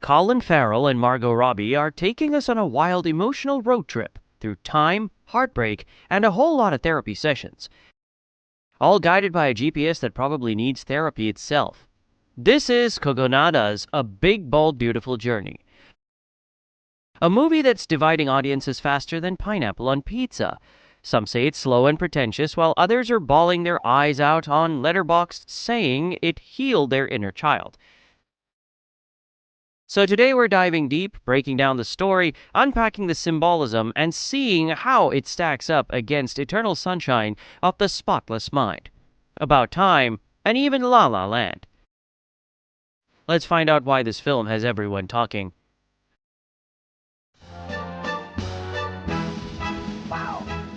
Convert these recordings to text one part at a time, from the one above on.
Colin Farrell and Margot Robbie are taking us on a wild emotional road trip through time, heartbreak, and a whole lot of therapy sessions, all guided by a GPS that probably needs therapy itself. This is Kogonada's A Big, Bold, Beautiful Journey, a movie that's dividing audiences faster than pineapple on pizza. Some say it's slow and pretentious, while others are bawling their eyes out on Letterboxd saying it healed their inner child. So today we're diving deep, breaking down the story, unpacking the symbolism, and seeing how it stacks up against Eternal Sunshine of the Spotless Mind, About Time, and even La La Land. Let's find out why this film has everyone talking.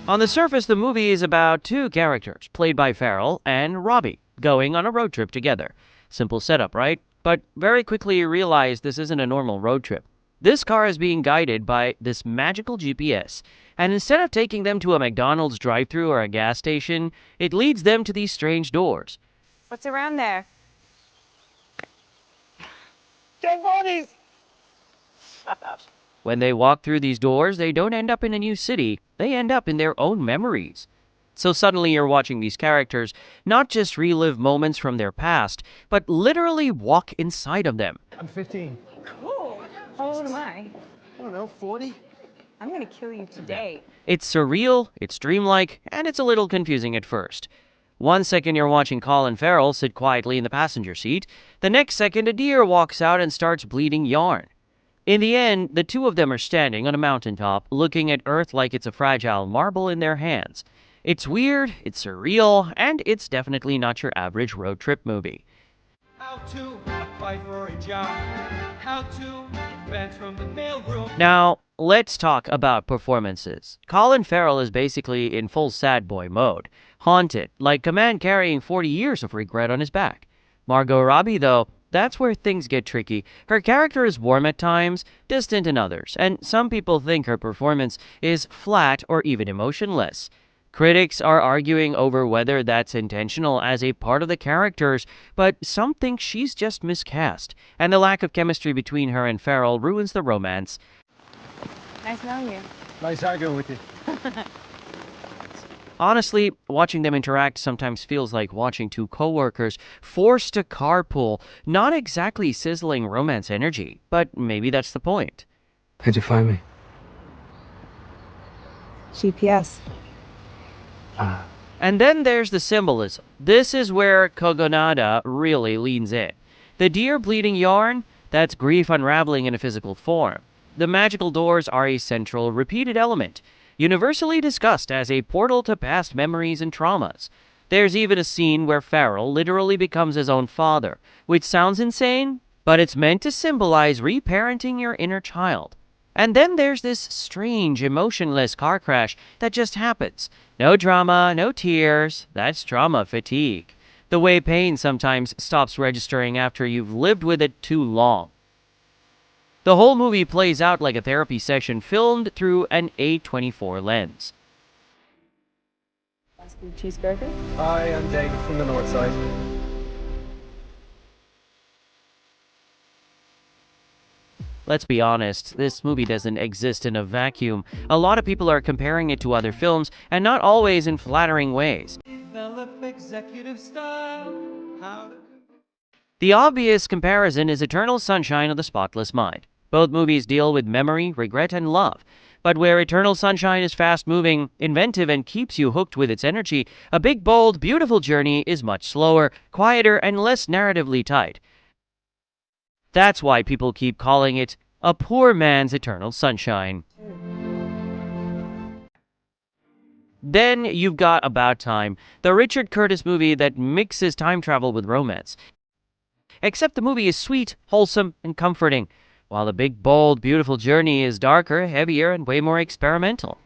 On the surface, the movie is about two characters, played by Farrell and Robbie, going on a road trip together. Simple setup, right? But very quickly you realize this isn't a normal road trip. This car is being guided by this magical GPS, and instead of taking them to a McDonald's drive-thru or a gas station, it leads them to these strange doors. What's around there? Dead bodies! When they walk through these doors, they don't end up in a new city, they end up in their own memories. So suddenly you're watching these characters not just relive moments from their past, but literally walk inside of them. I'm 15. Cool. How old am I? I don't know, 40? I'm gonna kill you today. It's surreal, it's dreamlike, and it's a little confusing at first. One second you're watching Colin Farrell sit quietly in the passenger seat, the next second a deer walks out and starts bleeding yarn. In the end, the two of them are standing on a mountaintop, looking at Earth like it's a fragile marble in their hands. It's weird, it's surreal, and it's definitely not your average road trip movie. How to apply for a job. How to advance from the mailroom. Now, let's talk about performances. Colin Farrell is basically in full sad boy mode, haunted, like a man carrying 40 years of regret on his back. Margot Robbie, though, that's where things get tricky. Her character is warm at times, distant in others, and some people think her performance is flat or even emotionless. Critics are arguing over whether that's intentional as a part of the characters, but some think she's just miscast, and the lack of chemistry between her and Farrell ruins the romance. Nice knowing you. Nice arguing with you. Honestly, watching them interact sometimes feels like watching two coworkers forced to carpool. Not exactly sizzling romance energy, but maybe that's the point. How'd you find me? GPS. And then there's the symbolism. This is where Kogonada really leans in. The deer bleeding yarn, that's grief unraveling in a physical form. The magical doors are a central, repeated element, universally discussed as a portal to past memories and traumas. There's even a scene where Farrell literally becomes his own father, which sounds insane, but it's meant to symbolize reparenting your inner child. And then there's this strange, emotionless car crash that just happens. No drama, no tears. That's trauma fatigue. The way pain sometimes stops registering after you've lived with it too long. The whole movie plays out like a therapy session filmed through an A24 lens. Cheeseburger? Hi, I'm David from the north side. Let's be honest, this movie doesn't exist in a vacuum. A lot of people are comparing it to other films, and not always in flattering ways. Develop executive style. How to... The obvious comparison is Eternal Sunshine of the Spotless Mind. Both movies deal with memory, regret, and love. But where Eternal Sunshine is fast-moving, inventive, and keeps you hooked with its energy, A Big, Bold, Beautiful Journey is much slower, quieter, and less narratively tight. That's why people keep calling it a poor man's Eternal Sunshine. Then you've got About Time, the Richard Curtis movie that mixes time travel with romance. Except the movie is sweet, wholesome, and comforting, while The Big, Bold, Beautiful Journey is darker, heavier, and way more experimental.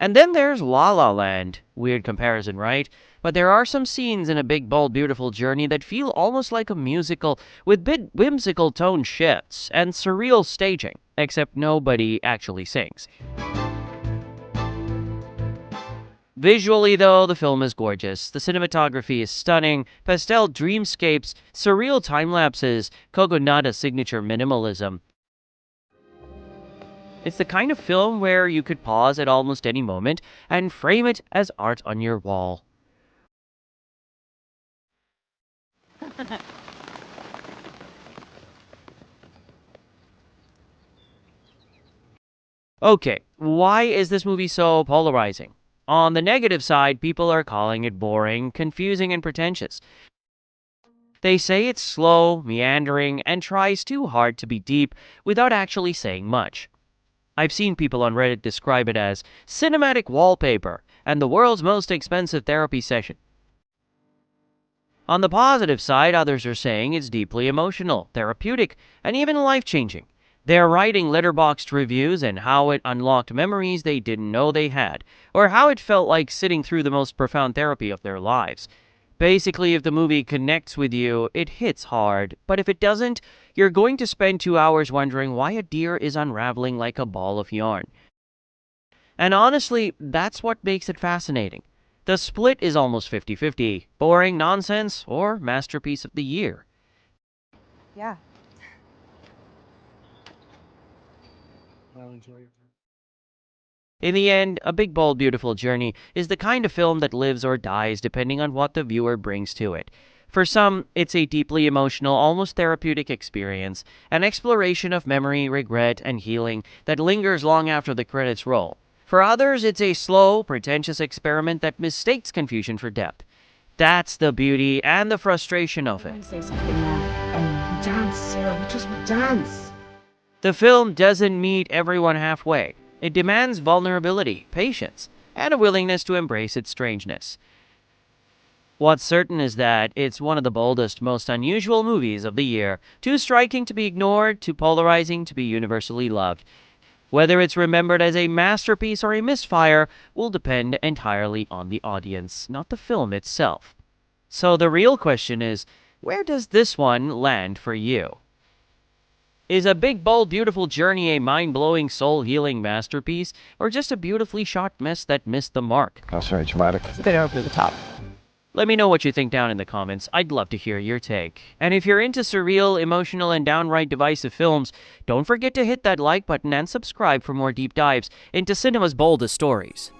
And then there's La La Land. Weird comparison, right? But there are some scenes in A Big, Bold, Beautiful Journey that feel almost like a musical, with bit whimsical tone shifts and surreal staging, except nobody actually sings. Visually, though, the film is gorgeous. The cinematography is stunning, pastel dreamscapes, surreal time lapses, Kogonada's signature minimalism. It's the kind of film where you could pause at almost any moment and frame it as art on your wall. Okay, why is this movie so polarizing? On the negative side, people are calling it boring, confusing, and pretentious. They say it's slow, meandering, and tries too hard to be deep without actually saying much. I've seen people on Reddit describe it as cinematic wallpaper and the world's most expensive therapy session. On the positive side, others are saying it's deeply emotional, therapeutic, and even life-changing. They're writing letterboxed reviews and how it unlocked memories they didn't know they had, or how it felt like sitting through the most profound therapy of their lives. Basically, if the movie connects with you, it hits hard, but if it doesn't, you're going to spend 2 hours wondering why a deer is unraveling like a ball of yarn. And honestly, that's what makes it fascinating. The split is almost 50-50, boring nonsense or masterpiece of the year. Yeah. I'll enjoy it. In the end, A Big Bold Beautiful Journey is the kind of film that lives or dies depending on what the viewer brings to it. For some, it's a deeply emotional, almost therapeutic experience, an exploration of memory, regret, and healing that lingers long after the credits roll. For others, it's a slow, pretentious experiment that mistakes confusion for depth. That's the beauty and the frustration of it. Say something now. Dance, Sarah. Just dance. The film doesn't meet everyone halfway. It demands vulnerability, patience, and a willingness to embrace its strangeness. What's certain is that it's one of the boldest, most unusual movies of the year, too striking to be ignored, too polarizing to be universally loved. Whether it's remembered as a masterpiece or a misfire will depend entirely on the audience, not the film itself. So the real question is, where does this one land for you? Is A Big, Bold, Beautiful Journey a mind-blowing, soul-healing masterpiece, or just a beautifully shot mess that missed the mark? That's very dramatic. It's a bit over the top. Let me know what you think down in the comments. I'd love to hear your take. And if you're into surreal, emotional, and downright divisive films, don't forget to hit that like button and subscribe for more deep dives into cinema's boldest stories.